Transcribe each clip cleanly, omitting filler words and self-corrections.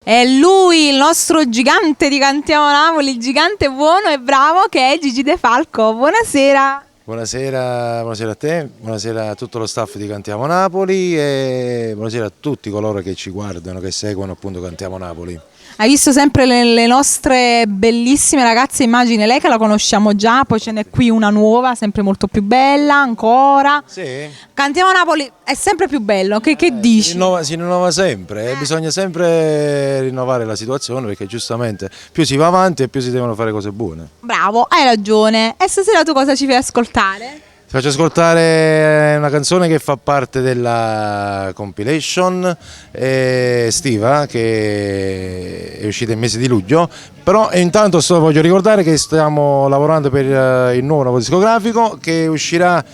È lui, il nostro gigante di Cantiamo Napoli, il gigante buono e bravo che è Gigi De Falco. Buonasera. Buonasera a te, buonasera a tutto lo staff di Cantiamo Napoli e buonasera a tutti coloro che ci guardano, che seguono appunto Cantiamo Napoli. Hai visto sempre le nostre bellissime ragazze, immagine lei che la conosciamo già, poi ce n'è qui una nuova, sempre molto più bella ancora. Sì. Cantiamo Napoli è sempre più bello, che dici? Si rinnova sempre, bisogna sempre rinnovare la situazione perché giustamente più si va avanti e più si devono fare cose buone. Bravo, hai ragione. E stasera tu cosa ci fai ascoltare? Ti faccio ascoltare una canzone che fa parte della compilation estiva che è uscita il mese di luglio, però intanto voglio ricordare che stiamo lavorando per il nuovo discografico che uscirà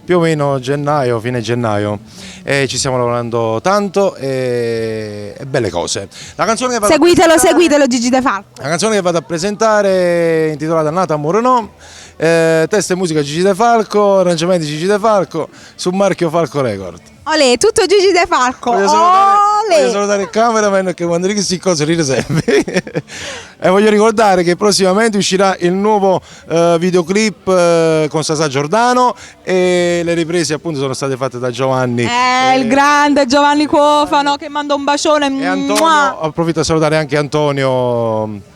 più o meno gennaio, fine gennaio, e ci stiamo lavorando tanto e belle cose. La canzone che Seguitelo Gigi De Falco. La canzone che vado a presentare è intitolata Nata Amore No, testo e musica Gigi De Falco, arrangiamenti Gigi De Falco, su marchio Falco Record. Olè, tutto Gigi De Falco. Voglio salutare il cameraman che quando dico queste cose ride sempre. E voglio ricordare che prossimamente uscirà il nuovo videoclip con Sasà Giordano e le riprese appunto sono state fatte da Giovanni. Il grande Giovanni Cofano che manda un bacione. E Antonio, approfitto a salutare anche Antonio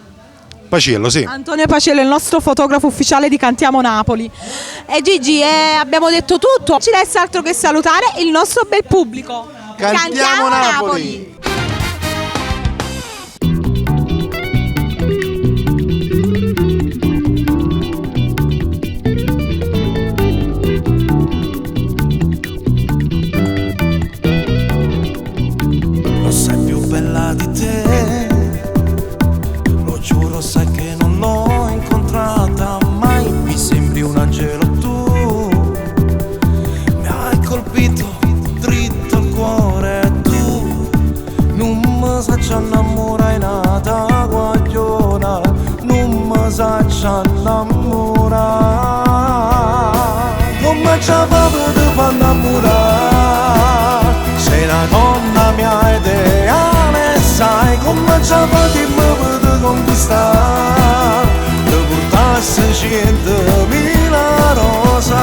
Paciello, sì. Antonio Paciello, il nostro fotografo ufficiale di Cantiamo Napoli. E Gigi, abbiamo detto tutto, ci resta altro che salutare il nostro bel pubblico. Cantiamo Napoli. Lo sai più bella di te, lo giuro, sai che non l'ho incontrata mai, mi sembri un angelo tu, mi hai colpito dritto al cuore tu, non mi sacci innamorare nata guagliona, non mi sacci innamorare, come ci avevo di far innamorare, sei una donna mia ideale, sai come ci avevo di conquistare, ti portassi 100.000 rosa,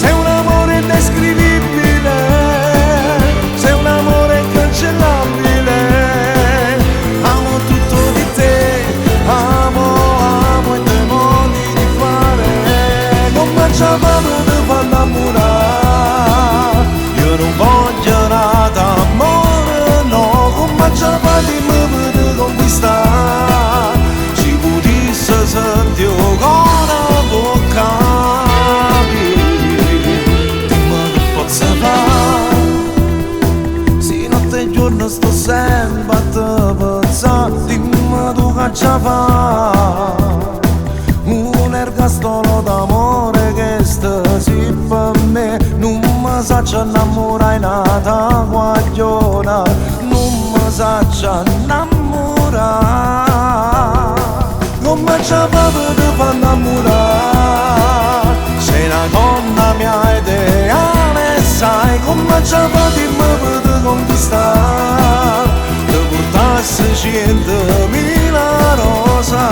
sei un amore indescrivibile, sei un amore incancellabile, amo tutto di te, amo i tuoi modi di fare, come ci avevo di far innamorare, io non voglio nada amore no, come ci avevo di conquistare, ci potesse sentire il cuore bocca, dimmi che posso fare, se notte e giorno sto sempre a te pensare, dimmi tu che ci fai, un ergastolo d'amore che stasi per me, non mi saccio innamorare nata guagliona, non mi saccio innamorare, come ci avevo di far innamorare, sei una donna mia ideale, sai come ci avevo di conquistare, ti portassi 100.000 rosa,